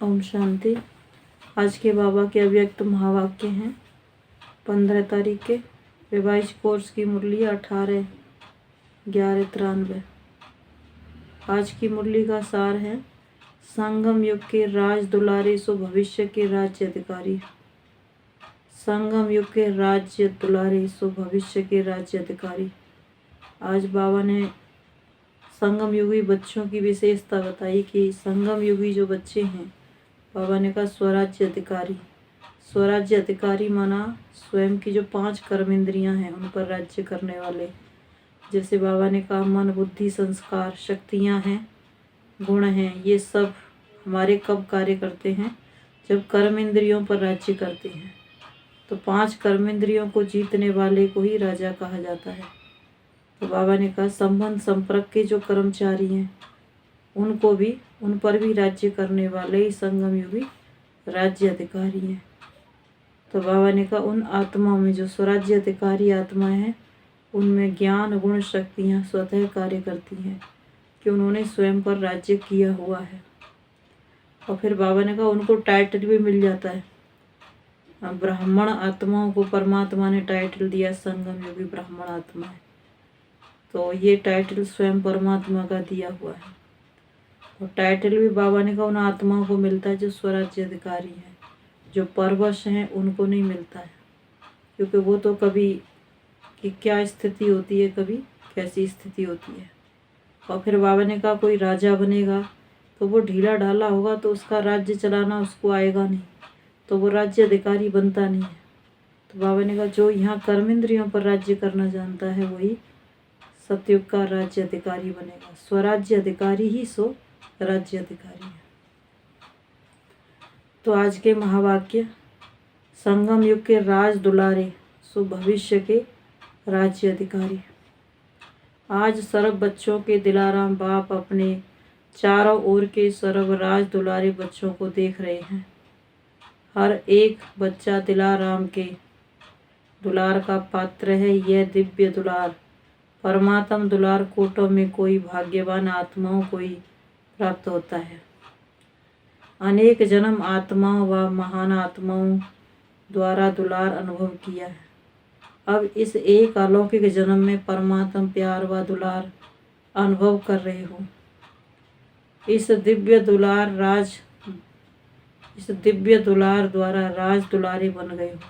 ओम शांति। आज के बाबा के अव्यक्त महावाक्य हैं 15 तारीख के। रिवाइज कोर्स की मुरली 18/11/93। आज की मुरली का सार है संगम युग के राज दुलारे सो भविष्य के राज्य अधिकारी। संगम युग के राज्य दुलारे सो भविष्य के राज्य अधिकारी। आज बाबा ने संगम युगी बच्चों की विशेषता बताई कि संगम युगी जो बच्चे हैं, बाबा ने कहा स्वराज्य अधिकारी। स्वराज्य अधिकारी माना स्वयं की जो 5 कर्म इंद्रियां हैं उन पर राज्य करने वाले। जैसे बाबा ने कहा मन बुद्धि संस्कार शक्तियां हैं, गुण हैं, ये सब हमारे कब कार्य करते हैं? जब कर्म इंद्रियों पर राज्य करते हैं। तो 5 कर्म इंद्रियों को जीतने वाले को ही राजा कहा जाता है। तो बाबा ने कहा संबंध संपर्क के जो कर्मचारी हैं उन पर भी राज्य करने वाले ही संगम युगी राज्य अधिकारी हैं। तो बाबा ने कहा उन आत्माओं में जो स्वराज्य अधिकारी आत्माएं हैं उनमें ज्ञान गुण शक्तियाँ स्वतः कार्य करती हैं कि उन्होंने स्वयं पर राज्य किया हुआ है। और फिर बाबा ने कहा उनको टाइटल भी मिल जाता है। ब्राह्मण आत्माओं को परमात्मा ने टाइटल दिया संगम युगी ब्राह्मण आत्माएं। तो ये टाइटल स्वयं परमात्मा का दिया हुआ है। और टाइटल भी बाबा ने कहा उन आत्माओं को मिलता है जो स्वराज्य अधिकारी हैं। जो परवश हैं उनको नहीं मिलता है, क्योंकि वो तो कभी कि क्या स्थिति होती है, कभी कैसी स्थिति होती है। और फिर बाबा ने कहा कोई राजा बनेगा तो वो ढीला ढाला होगा तो उसका राज्य चलाना उसको आएगा नहीं, तो वो राज्य अधिकारी बनता नहीं है। तो बाबा ने कहा जो यहाँ कर्म इंद्रियों पर राज्य करना जानता है वही सतयुग का राज्य अधिकारी बनेगा। स्वराज्य अधिकारी ही सो राज्य अधिकारी है। तो आज के महावाक्य संगम युग के राज दुलारे सो भविष्य के राज्य अधिकारी। आज सर्व बच्चों के दिलाराम बाप अपने चारों ओर के सर्व राज दुलारे बच्चों को देख रहे हैं। हर एक बच्चा दिलाराम के दुलार का पात्र है। यह दिव्य दुलार परमात्म दुलार कोटों में कोई भाग्यवान आत्माओं को ही प्राप्त होता है। अनेक जन्म आत्माओं व महान आत्माओं द्वारा दुलार अनुभव किया है। अब इस एक अलौकिक जन्म में परमात्म प्यार व दुलार अनुभव कर रहे हो। इस दिव्य दुलार द्वारा राज दुलारे बन गए हो।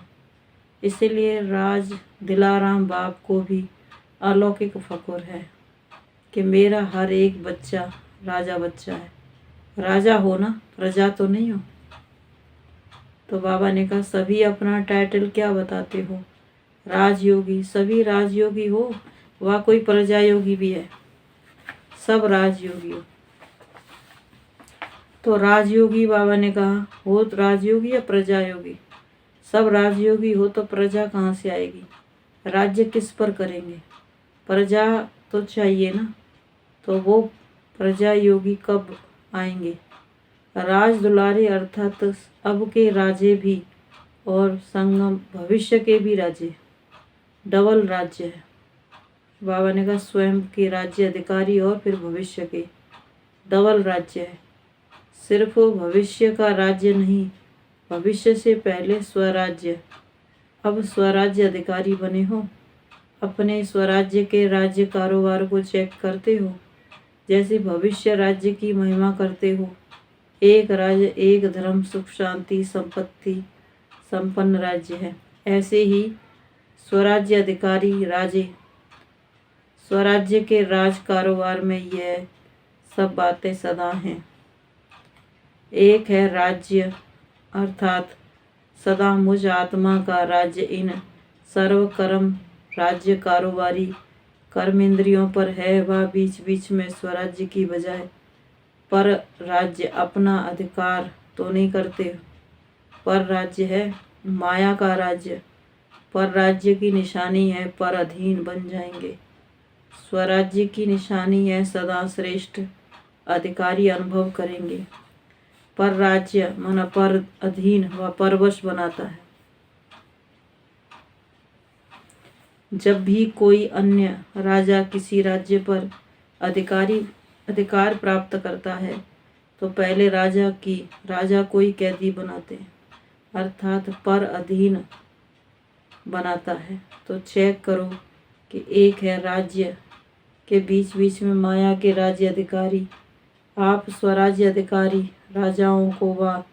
इसीलिए राज दिलाराम बाप को भी अलौकिक फकुर है कि मेरा हर एक बच्चा राजा बच्चा है। राजा हो ना, प्रजा तो नहीं हो। तो बाबा ने कहा सभी अपना टाइटल क्या बताते हो? राजयोगी। सभी राजयोगी हो व कोई प्रजा योगी भी है, सब राजयोगी हो। तो राजयोगी बाबा ने कहा हो राजयोगी या प्रजा योगी? सब राजयोगी हो तो प्रजा कहाँ से आएगी? राज्य किस पर करेंगे? प्रजा तो चाहिए ना। तो वो प्रजा योगी कब आएंगे? राज दुलारे अर्थात अब के राजे भी और संगम भविष्य के भी राजे, डबल राज्य है। बाबा ने कहा स्वयं के राज्य अधिकारी और फिर भविष्य के डबल राज्य है। सिर्फ भविष्य का राज्य नहीं, भविष्य से पहले स्वराज्य। अब स्वराज्य अधिकारी बने हो, अपने स्वराज्य के राज्य कारोबार को चेक करते हो। जैसे भविष्य राज्य की महिमा करते हो, एक राज्य एक धर्म सुख शांति संपत्ति संपन्न राज्य है। ऐसे ही स्वराज्य अधिकारी राजे स्वराज्य के राज कारोबार में यह सब बातें सदा हैं। एक है राज्य अर्थात सदा मुझ आत्मा का राज्य इन सर्व कर्म राज्य कारोबारी कर्म इंद्रियों पर है। वह बीच बीच में स्वराज्य की बजाय पर राज्य अपना अधिकार तो नहीं करते। पर राज्य है माया का राज्य। पर राज्य की निशानी है पर अधीन बन जाएंगे। स्वराज्य की निशानी है सदा श्रेष्ठ अधिकारी अनुभव करेंगे। पर राज्य मन पर अधीन व परवश बनाता है। जब भी कोई अन्य राजा किसी राज्य पर अधिकार प्राप्त करता है तो पहले राजा को ही कैदी बनाते हैं, अर्थात पर अधीन बनाता है। तो चेक करो कि एक है राज्य के बीच बीच में माया के राज्य अधिकारी, आप स्वराज्य अधिकारी राजाओं को व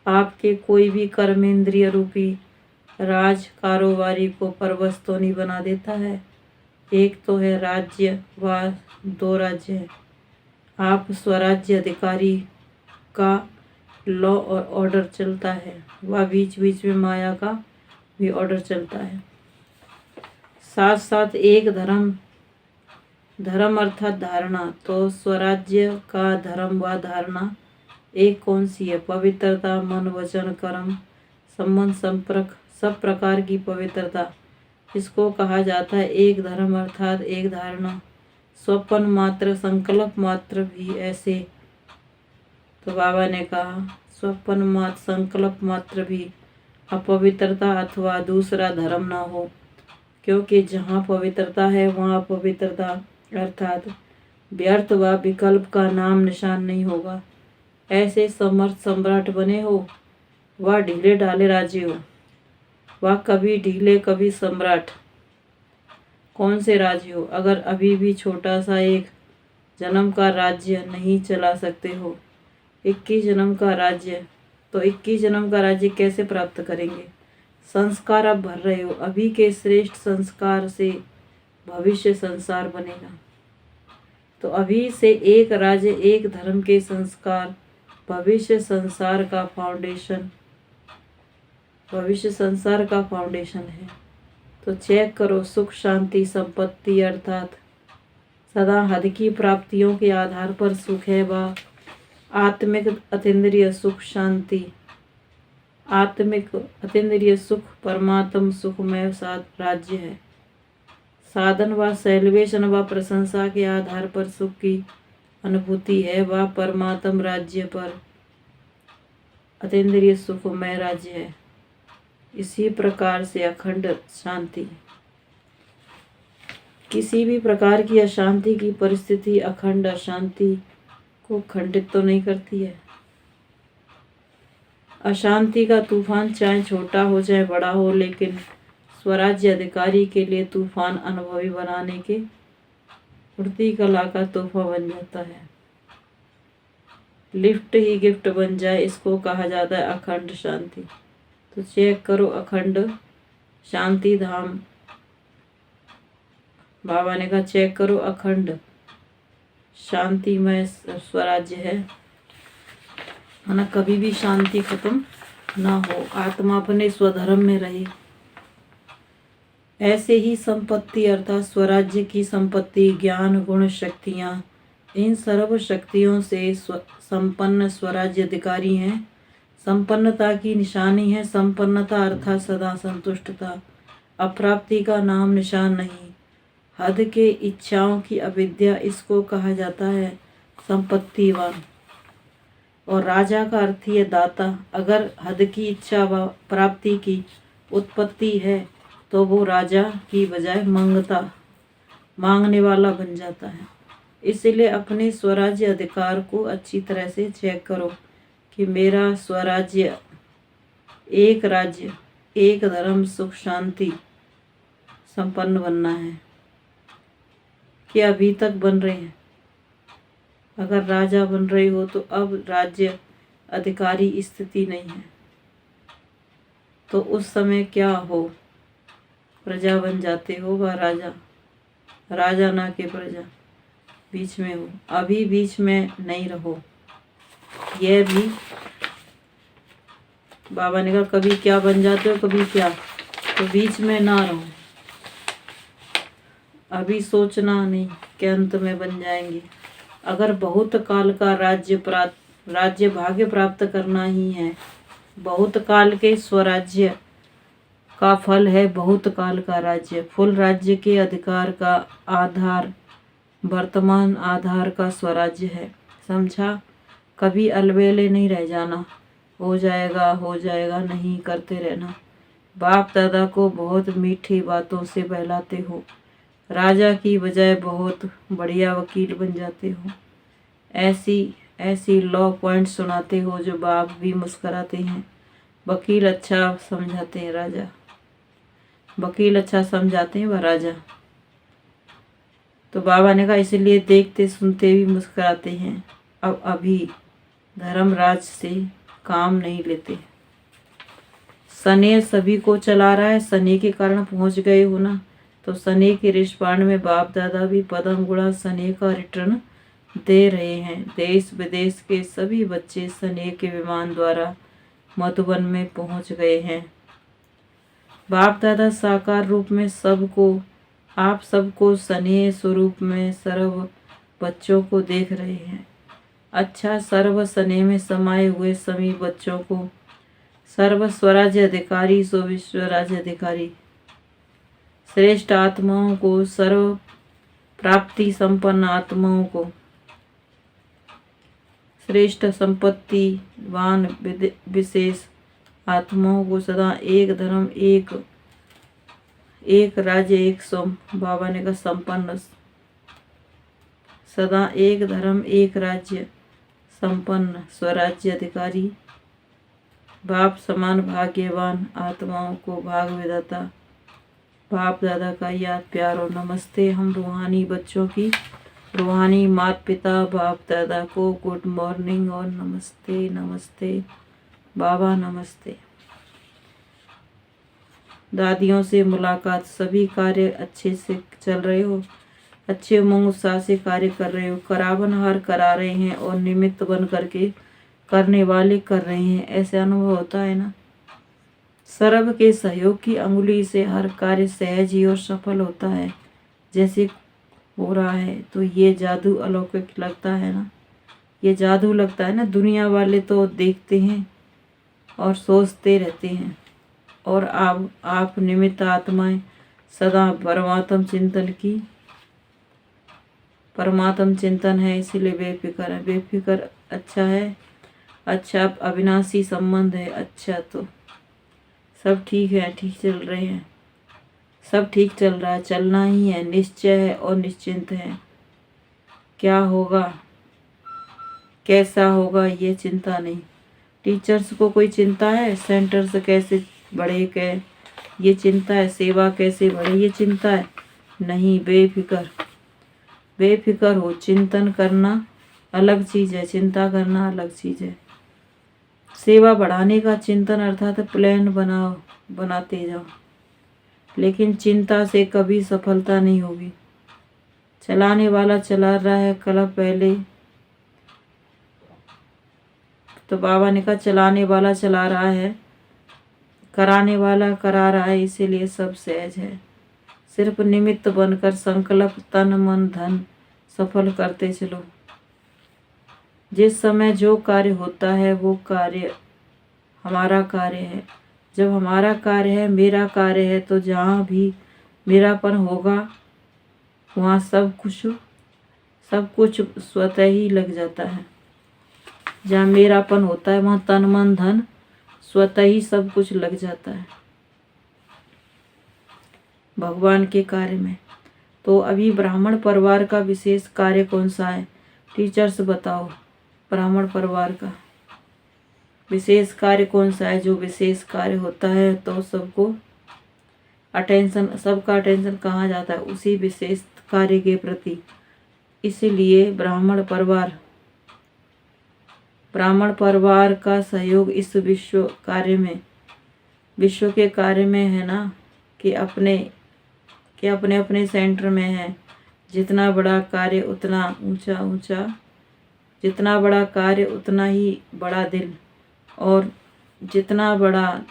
आपके कोई भी कर्मेंद्रिय रूपी राज कारोबारी को परवश तो नहीं बना देता है। एक तो है राज्य व दो राज्य है। आप स्वराज्य अधिकारी का लॉ और ऑर्डर चलता है व बीच बीच में माया का भी ऑर्डर चलता है। साथ साथ एक धर्म अर्थात धारणा। तो स्वराज्य का धर्म व धारणा एक कौन सी है? पवित्रता, मन वचन कर्म संबंध संपर्क सब प्रकार की पवित्रता, इसको कहा जाता है एक धर्म अर्थात एक धारणा। स्वप्न मात्र संकल्प मात्र भी ऐसे। तो बाबा ने कहा स्वप्न मात्र संकल्प मात्र भी अपवित्रता अथवा दूसरा धर्म ना हो, क्योंकि जहाँ पवित्रता है वहाँ पवित्रता अर्थात व्यर्थ व विकल्प का नाम निशान नहीं होगा। ऐसे समर्थ सम्राट बने हो वह ढीले ढाले राज्य हो, वह कभी ढीले कभी सम्राट। कौन से राज्य हो? अगर अभी भी छोटा सा एक जन्म का राज्य नहीं चला सकते हो, 21 जन्म का राज्य, तो 21 जन्म का राज्य कैसे प्राप्त करेंगे? संस्कार अब भर रहे हो, अभी के श्रेष्ठ संस्कार से भविष्य संसार बनेगा। तो अभी से एक राज्य एक धर्म के संस्कार भविष्य संसार का फाउंडेशन है। तो चेक करो सुख शांति संपत्ति अर्थात सदा हद की प्राप्तियों के आधार पर सुख है व आत्मिक अतीन्द्रिय सुख शांति, आत्मिक अतीन्द्रिय सुख परमात्म सुखमय साथ राज्य है। साधन व सेलिब्रेशन व प्रशंसा के आधार पर सुख की अनुभूति है व परमात्म राज्य पर अतीन्द्रिय सुखमय राज्य है। इसी प्रकार से अखंड शांति, किसी भी प्रकार की अशांति की परिस्थिति अखंड अशांति को खंडित तो नहीं करती है। अशांति का तूफान चाहे छोटा हो चाहे बड़ा हो, लेकिन स्वराज्य अधिकारी के लिए तूफान अनुभवी बनाने के उड़ती कला का तोहफा बन जाता है। लिफ्ट ही गिफ्ट बन जाए, इसको कहा जाता है अखंड शांति। तो चेक करो अखंड शांति धाम, बाबा ने कहा चेक करो अखंड शांतिमय स्वराज्य है, ना कभी भी शांति खत्म ना हो, आत्मा अपने स्वधर्म में रहे। ऐसे ही संपत्ति अर्थात स्वराज्य की संपत्ति ज्ञान गुण शक्तियाँ, इन सर्व शक्तियों से संपन्न स्वराज्य अधिकारी हैं। संपन्नता की निशानी है। संपन्नता अर्थात सदा संतुष्टता, अप्राप्ति का नाम निशान नहीं। हद के इच्छाओं की अविद्या, इसको कहा जाता है संपत्तिवान। और राजा का अर्थ ही है दाता। अगर हद की इच्छा व प्राप्ति की उत्पत्ति है तो वो राजा की बजाय मांगने वाला बन जाता है। इसलिए अपने स्वराज्य अधिकार को अच्छी तरह से चेक करो कि मेरा स्वराज्य एक राज्य एक धर्म सुख शांति संपन्न बनना है कि अभी तक बन रहे हैं। अगर राजा बन रहे हो तो अब राज्य अधिकारी स्थिति नहीं है, तो उस समय क्या हो, प्रजा बन जाते हो व राजा ना के प्रजा बीच में हो। अभी बीच में नहीं रहो। यह भी बाबा ने कहा कभी क्या बन जाते हो कभी क्या, तो बीच में ना रहो। अभी सोचना नहीं कि अंत में बन जाएंगे। अगर बहुत काल का राज्य भाग्य प्राप्त करना ही है, बहुत काल के स्वराज्य का फल है बहुत काल का राज्य। फुल राज्य के अधिकार का आधार वर्तमान आधार का स्वराज्य है। समझा? कभी अलबेले नहीं रह जाना, हो जाएगा नहीं करते रहना। बाप दादा को बहुत मीठी बातों से बहलाते हो, राजा की बजाय बहुत बढ़िया वकील बन जाते हो। ऐसी ऐसी लॉ पॉइंट सुनाते हो जो बाप भी मुस्कराते हैं। वकील अच्छा समझाते हैं राजा, वकील अच्छा समझाते हैं वह राजा। तो बाबा ने कहा इसलिए देखते सुनते भी मुस्कराते हैं। अब अभी धर्मराज से काम नहीं लेते। सने सभी को चला रहा है, सने के कारण पहुंच गए हो ना। तो सने के रिश्पांड में बाप दादा भी पदम गुणा सने का रिटर्न दे रहे हैं। देश विदेश के सभी बच्चे सने के विमान द्वारा मधुबन में पहुंच गए हैं। बाप दादा साकार रूप में सबको, आप सबको स्नेह स्वरूप में सर्व बच्चों को देख रहे हैं। अच्छा, सर्व स्नेह में समाये हुए सभी बच्चों को सर्व स्वराज्य अधिकारी सो विश्व राज्य अधिकारी, श्रेष्ठ आत्माओं को, सर्व प्राप्ति संपन्न आत्माओं को, श्रेष्ठ संपत्तिवान विशेष आत्माओं को सदा एक धर्म एक राज्य एक सम, बाबा ने कहा संपन्न, सदा एक धर्म एक राज्य संपन्न स्वराज्य अधिकारी, बाप समान भाग्यवान आत्माओं को भाग विधाता बाप दादा का याद प्यार और नमस्ते। हम रूहानी बच्चों की रूहानी माता पिता बाप दादा को गुड मॉर्निंग और नमस्ते। नमस्ते बाबा, नमस्ते। दादियों से मुलाकात, सभी कार्य अच्छे से चल रहे हो, अच्छे उमंग उत्साह से कार्य कर रहे हो, करावनहार करा रहे हैं और निमित्त बन करके करने वाले कर रहे हैं, ऐसे अनुभव होता है ना। सर्व के सहयोग की अंगुली से हर कार्य सहज ही और सफल होता है जैसे हो रहा है। तो ये जादू अलौकिक लगता है ना, ये जादू लगता है ना। दुनिया वाले तो देखते हैं और सोचते रहते हैं, और आप निमित्त आत्माएं सदा परमात्म चिंतन है, इसीलिए बेफिक्र है। बेफिक्र अच्छा है, अच्छा अविनाशी संबंध है, अच्छा तो सब ठीक है, ठीक चल रहे हैं, सब ठीक चल रहा है, चलना ही है, निश्चय है और निश्चिंत है। क्या होगा कैसा होगा ये चिंता नहीं। टीचर्स को कोई चिंता है, सेंटर से कैसे बढ़े के ये चिंता है, सेवा कैसे बढ़े ये चिंता है नहीं। बेफिक्र हो। चिंतन करना अलग चीज़ है, चिंता करना अलग चीज़ है। सेवा बढ़ाने का चिंतन अर्थात प्लान बनाते जाओ, लेकिन चिंता से कभी सफलता नहीं होगी। चलाने वाला चला रहा है, कल पहले तो बाबा ने कहा चलाने वाला चला रहा है, कराने वाला करा रहा है, इसीलिए सब सहज है। सिर्फ निमित्त बनकर संकल्प तन मन धन सफल करते चलो। जिस समय जो कार्य होता है वो कार्य हमारा कार्य है। जब हमारा कार्य है, मेरा कार्य है, तो जहाँ भी मेरापन होगा वहाँ सब कुछ स्वतः ही लग जाता है। जहाँ मेरापन होता है वहाँ तन मन धन स्वतः ही सब कुछ लग जाता है भगवान के कार्य में। तो अभी ब्राह्मण परिवार का विशेष कार्य कौन सा है? टीचर्स बताओ, ब्राह्मण परिवार का विशेष कार्य कौन सा है? जो विशेष कार्य होता है तो सबको अटेंशन, सबका अटेंशन कहाँ जाता है? उसी विशेष कार्य के प्रति। इसीलिए ब्राह्मण परिवार का सहयोग इस विश्व के कार्य में है ना, कि अपने अपने सेंटर में है। जितना बड़ा कार्य उतना ऊंचा, जितना बड़ा कार्य उतना ही बड़ा दिल, और जितना बड़ा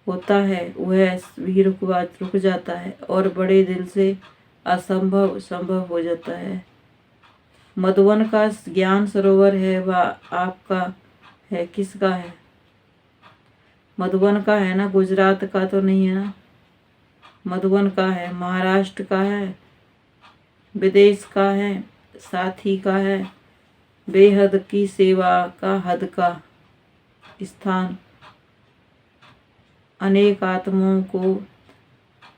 होता है वह भी रुक जाता है, और बड़े दिल से असंभव संभव हो जाता है। मधुबन का ज्ञान सरोवर है, वह आपका है, किसका है? मधुबन का है ना, गुजरात का तो नहीं है ना। मधुबन का है, महाराष्ट्र का है, विदेश का है, साथी का है, बेहद की सेवा का हद का स्थान, अनेक आत्माओं को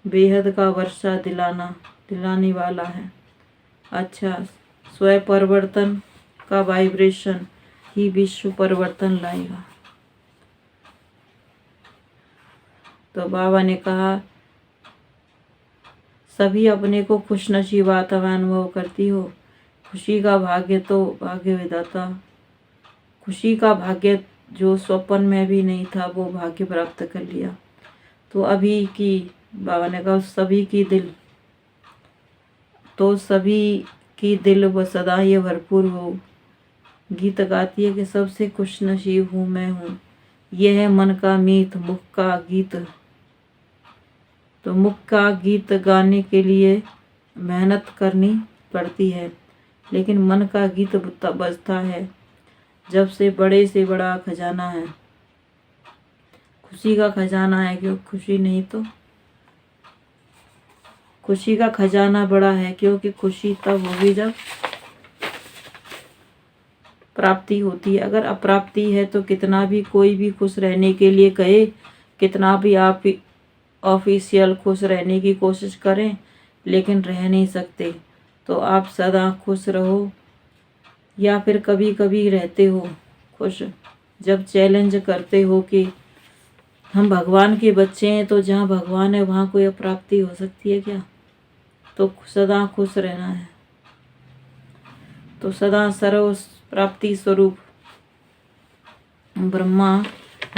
बेहद का वर्षा दिलाने वाला है। अच्छा, स्वयं परिवर्तन का वाइब्रेशन ही विश्व परिवर्तन लाएगा। तो बाबा ने कहा, सभी अपने को खुशनसीब आत्मा अनुभव करती हो। खुशी का भाग्य तो भाग्य विधाता, खुशी का भाग्य जो स्वप्न में भी नहीं था वो भाग्य प्राप्त कर लिया। तो अभी की बाबा ने कहा सभी की दिल व सदा ये भरपूर हो। गीत गाती है कि सबसे खुशनसीब हूँ मैं हूँ, यह है मन का मीत मुख का गीत। तो मुख का गीत गाने के लिए मेहनत करनी पड़ती है, लेकिन मन का गीत बजता है जब से बड़ा खजाना है, खुशी का खजाना है। क्यों खुशी नहीं तो खुशी का खजाना बड़ा है, क्योंकि खुशी तब होगी जब प्राप्ति होती है। अगर अप्राप्ति है तो कितना भी कोई भी खुश रहने के लिए कहे, कितना भी आप ऑफिशियल खुश रहने की कोशिश करें, लेकिन रह नहीं सकते। तो आप सदा खुश रहो, या फिर कभी कभी रहते हो खुश जब चैलेंज करते हो कि हम भगवान के बच्चे हैं, तो जहाँ भगवान है वहाँ कोई अप्राप्ति हो सकती है क्या? तो सदा खुश रहना है। तो सदा सर्व प्राप्ति स्वरूप ब्रह्मा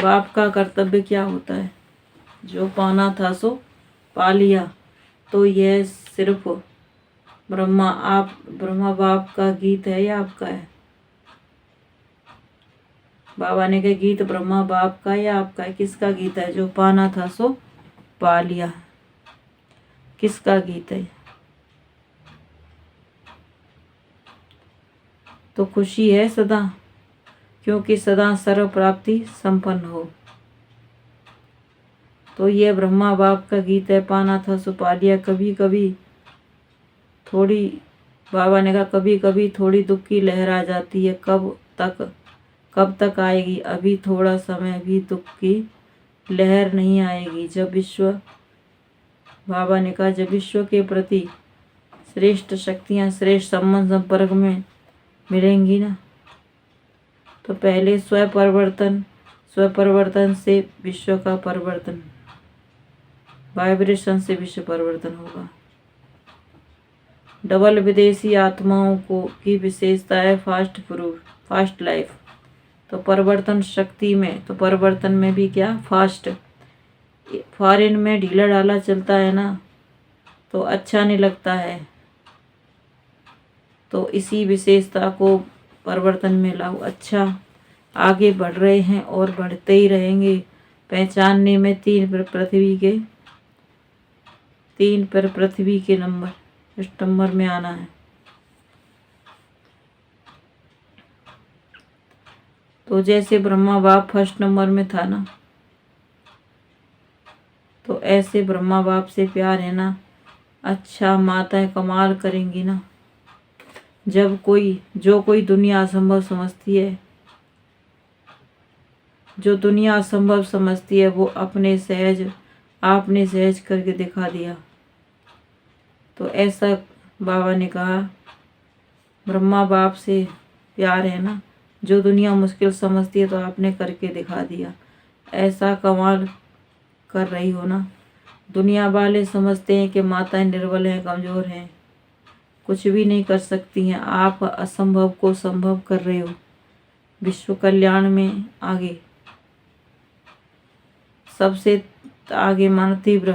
बाप का कर्तव्य क्या होता है? जो पाना था सो पा लिया। तो यह सिर्फ ब्रह्मा बाप का गीत है या आपका है? बाबा ने कहा गीत ब्रह्मा बाप का या आपका है? किसका गीत है? जो पाना था सो पा लिया, किसका गीत है? तो खुशी है सदा, क्योंकि सदा सर्व प्राप्ति संपन्न हो। तो यह ब्रह्मा बाप का गीत है, पाना था सो पा लिया। कभी कभी थोड़ी, बाबा ने कहा कभी कभी थोड़ी दुख की लहर आ जाती है। कब तक आएगी? अभी थोड़ा समय भी दुख की लहर नहीं आएगी। बाबा ने कहा जब विश्व के प्रति श्रेष्ठ शक्तियाँ श्रेष्ठ संबंध संपर्क में मिलेंगी ना, तो पहले स्वपरिवर्तन से विश्व का परिवर्तन, वाइब्रेशन से विश्व परिवर्तन होगा। डबल विदेशी आत्माओं की विशेषता है फास्ट लाइफ। तो परिवर्तन शक्ति में, तो परिवर्तन में भी क्या फास्ट। फॉरेन में ढीला ढाला चलता है ना, तो अच्छा नहीं लगता है। तो इसी विशेषता को परिवर्तन में लाओ। अच्छा, आगे बढ़ रहे हैं और बढ़ते ही रहेंगे। पहचानने में 3 पर पृथ्वी के नंबर, इस नंबर में आना है। तो जैसे ब्रह्मा बाप फर्स्ट नंबर में था ना, तो ऐसे ब्रह्मा बाप से प्यार है ना। अच्छा, माताएं कमाल करेंगी ना। जो कोई दुनिया असंभव समझती है, वो आपने सहज करके दिखा दिया। तो ऐसा बाबा ने कहा ब्रह्मा बाप से प्यार है ना। जो दुनिया मुश्किल समझती है, तो आपने करके दिखा दिया। ऐसा कमाल कर रही हो ना। दुनिया वाले समझते हैं कि माताएं निर्बल हैं, कमज़ोर हैं, कुछ भी नहीं कर सकती हैं। आप असंभव को संभव कर रहे हो। विश्व कल्याण में आगे, सबसे आगे मानो तीव्र।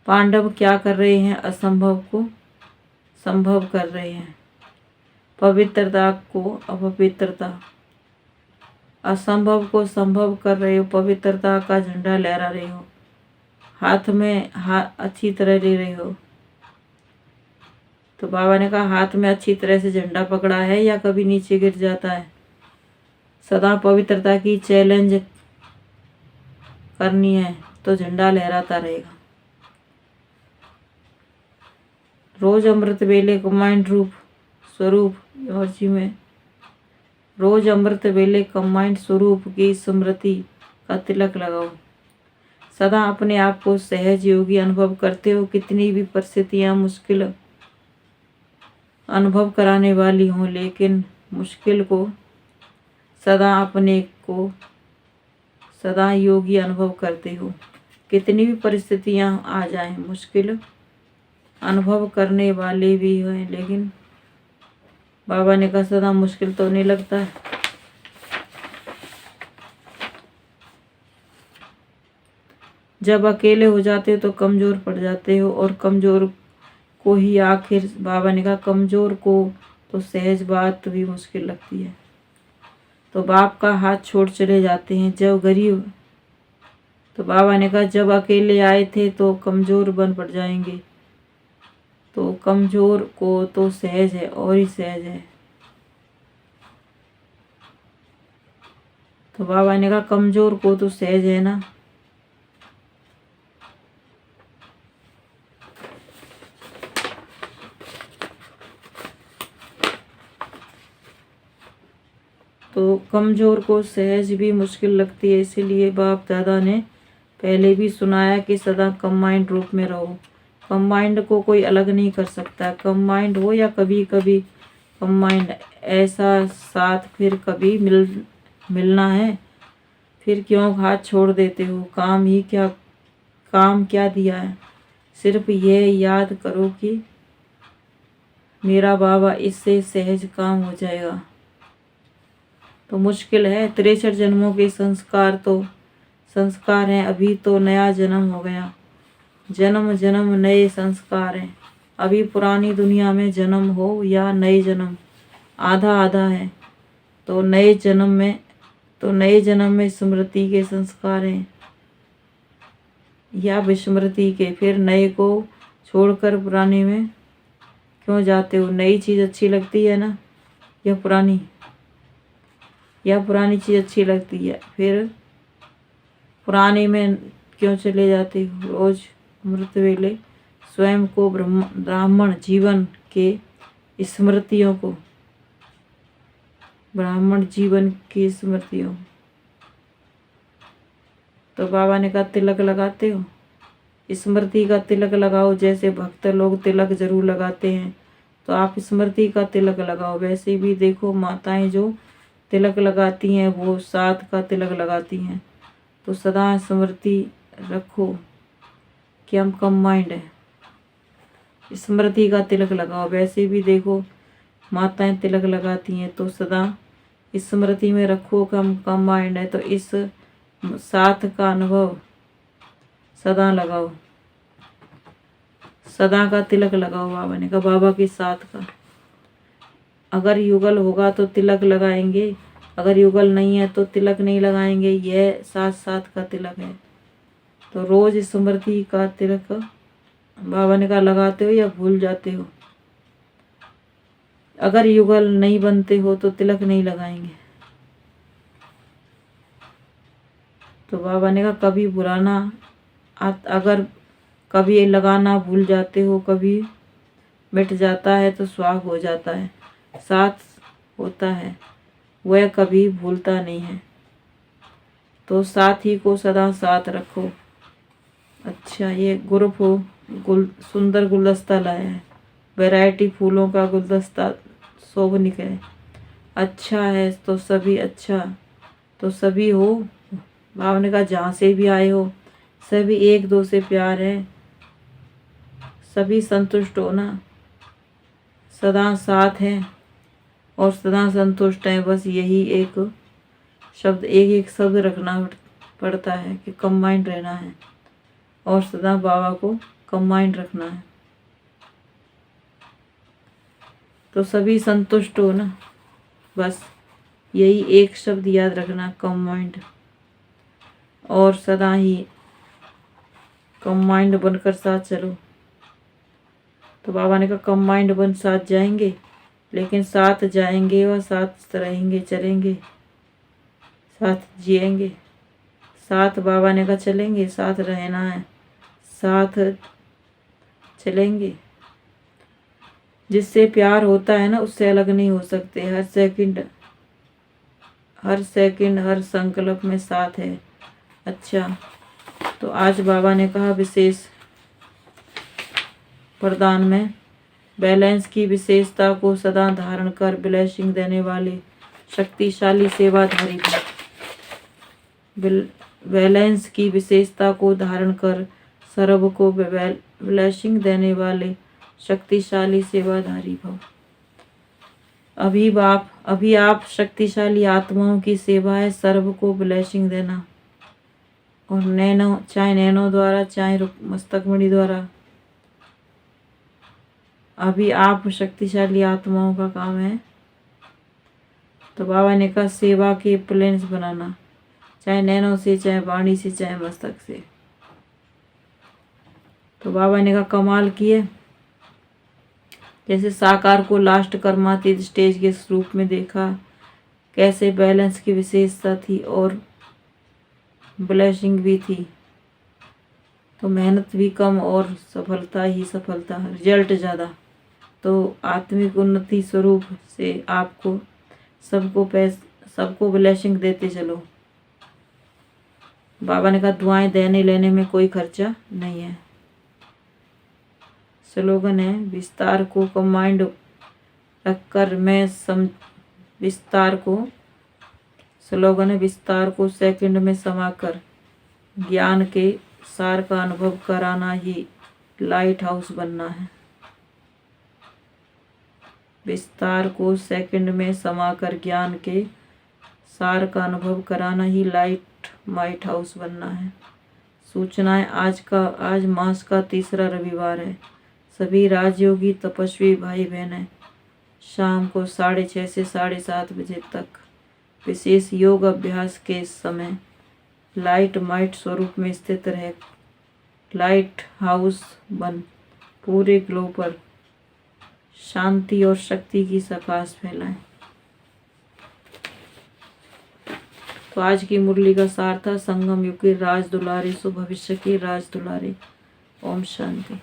पांडव क्या कर रहे हैं? असंभव को संभव कर रहे हैं। पवित्रता को अपवित्रता, असंभव को संभव कर रहे हो। पवित्रता का झंडा लहरा रहे हो, हाथ में अच्छी तरह ले रहे हो। तो बाबा ने कहा हाथ में अच्छी तरह से झंडा पकड़ा है या कभी नीचे गिर जाता है? सदा पवित्रता की चैलेंज करनी है तो झंडा लहराता रहेगा। रोज अमृत वेले कंबाइंड स्वरूप एनर्जी में, रोज अमृत वेले कंबाइंड स्वरूप की स्मृति का तिलक लगाओ। सदा अपने आप को सहज योगी अनुभव करते हो। कितनी भी परिस्थितियां मुश्किल अनुभव कराने वाली हूँ, लेकिन मुश्किल को सदा अपने को सदा योगी अनुभव करते हो। कितनी भी परिस्थितियाँ आ जाएं, मुश्किल अनुभव करने वाले भी हैं, लेकिन बाबा ने कहा सदा मुश्किल तो नहीं लगता है। जब अकेले हो जाते हो तो कमज़ोर पड़ जाते हो, और कमज़ोर को ही आखिर बाबा ने कहा कमज़ोर को तो सहज बात भी मुश्किल लगती है। तो बाप का हाथ छोड़ चले जाते हैं। जब गरीब, तो बाबा ने कहा जब अकेले आए थे तो कमज़ोर बन पड़ जाएंगे, तो कमज़ोर को तो सहज है और ही सहज है। तो बाबा ने कहा कमज़ोर को तो सहज है ना। तो कमज़ोर को सहज भी मुश्किल लगती है, इसीलिए बाप दादा ने पहले भी सुनाया कि सदा कंबाइंड रूप में रहो। कंबाइंड को कोई अलग नहीं कर सकता, कंबाइंड हो या कभी कभी कंबाइंड, ऐसा साथ फिर कभी मिलना है। फिर क्यों हाथ छोड़ देते हो? काम क्या दिया है? सिर्फ ये याद करो कि मेरा बाबा, इससे सहज काम हो जाएगा। तो मुश्किल है, 63 जन्मों के संस्कार हैं। अभी तो नया जन्म हो गया, जन्म जन्म नए संस्कार हैं। अभी पुरानी दुनिया में जन्म हो या नए जन्म, आधा आधा है। तो नए जन्म में स्मृति के संस्कार हैं या विस्मृति के। फिर नए को छोड़कर पुराने में क्यों जाते हो? नई चीज़ अच्छी लगती है ना, या पुरानी चीज़ अच्छी लगती है? फिर पुराने में क्यों चले जाते हो? रोज अमृत वेले स्वयं को ब्राह्मण जीवन की स्मृतियों। तो बाबा ने कहा तिलक लगाते हो, स्मृति का तिलक लगाओ। जैसे भक्त लोग तिलक जरूर लगाते हैं, तो आप स्मृति का तिलक लगाओ। वैसे भी देखो, माताएं जो तिलक लगाती हैं वो साथ का तिलक लगाती हैं। तो सदा स्मृति रखो कि हम कंबाइंड हैं, स्मृति का तिलक लगाओ। वैसे भी देखो, माताएं तिलक लगाती हैं, तो सदा स्मृति में रखो कि हम कंबाइंड है। तो इस साथ का अनुभव सदा लगाओ, सदा का तिलक लगाओ। बाबा ने कहा बाबा के साथ का। अगर युगल होगा तो तिलक लगाएंगे, अगर युगल नहीं है तो तिलक नहीं लगाएंगे। यह साथ साथ का तिलक है। तो रोज स्मृति का तिलक बाबा ने कहा लगाते हो या भूल जाते हो? अगर युगल नहीं बनते हो तो तिलक नहीं लगाएंगे। तो बाबा ने कहा कभी बुलाना, अगर कभी लगाना भूल जाते हो, कभी मिट जाता है तो स्वाग हो जाता है। साथ होता है, वह कभी भूलता नहीं है। तो साथी को सदा साथ रखो। अच्छा, ये ग्रुप सुंदर गुलदस्ता लाया है, वैरायटी फूलों का गुलदस्ता शोभनिक है, अच्छा है। तो सभी हो। बाबा ने कहा जहाँ से भी आए हो सभी एक दो से प्यार है, सभी संतुष्ट हो ना, सदा साथ हैं और सदा संतुष्ट हैं। बस यही एक शब्द रखना पड़ता है कि कंबाइंड रहना है और सदा बाबा को कंबाइंड रखना है। तो सभी संतुष्ट हो ना, बस यही एक शब्द याद रखना, कंबाइंड। और सदा ही कंबाइंड बनकर साथ चलो। तो बाबा ने कहा कंबाइंड बन साथ जाएंगे, लेकिन साथ जाएंगे और साथ रहेंगे, चलेंगे, साथ जिएंगे। साथ बाबा ने कहा चलेंगे, साथ रहना है, साथ चलेंगे। जिससे प्यार होता है ना, उससे अलग नहीं हो सकते। हर सेकंड हर संकल्प में साथ है। अच्छा, तो आज बाबा ने कहा विशेष वरदान में बैलेंस की विशेषता को सदा धारण कर ब्लेसिंग देने वाले शक्तिशाली सेवाधारी भव। बैलेंस की विशेषता को धारण कर सर्व को ब्लेसिंग देने वाले शक्तिशाली सेवाधारी भव। अभी आप शक्तिशाली आत्माओं की सेवा है सर्व को ब्लेसिंग देना, और नैनो चाहे नैनो द्वारा चाहे मस्तक मणि द्वारा। अभी आप शक्तिशाली आत्माओं का काम है। तो बाबा ने कहा सेवा के प्लेन्स बनाना, चाहे नैनो से, चाहे वाणी से, चाहे मस्तक से। तो बाबा ने कहा कमाल किए। जैसे साकार को लास्ट कर्मातीत स्टेज के रूप में देखा, कैसे बैलेंस की विशेषता थी और ब्लेसिंग भी थी, तो मेहनत भी कम और सफलता ही सफलता, रिजल्ट ज़्यादा। तो आत्मिक उन्नति स्वरूप से आपको सबको ब्लेसिंग देते चलो। बाबा ने कहा दुआएं देने लेने में कोई खर्चा नहीं है। स्लोगन है विस्तार को कमांड रखकर मैं विस्तार को, स्लोगन है विस्तार को सेकंड में समाकर ज्ञान के सार का अनुभव कराना ही लाइट हाउस बनना है। विस्तार को सेकंड में समाकर ज्ञान के सार का अनुभव कराना ही लाइट हाउस बनना है। सूचनाएं आज मास का तीसरा रविवार है। सभी राजयोगी तपस्वी भाई बहनें शाम को 6:30 से 7:30 बजे तक विशेष योग अभ्यास के समय लाइट माइट स्वरूप में स्थित रहे लाइट हाउस बन पूरे ग्लोब पर शांति और शक्ति की प्रकाश फैलाएं। तो आज की मुरली का सार था संगम युग के राज दुलारे सो भविष्य के राज दुलारे। ओम शांति।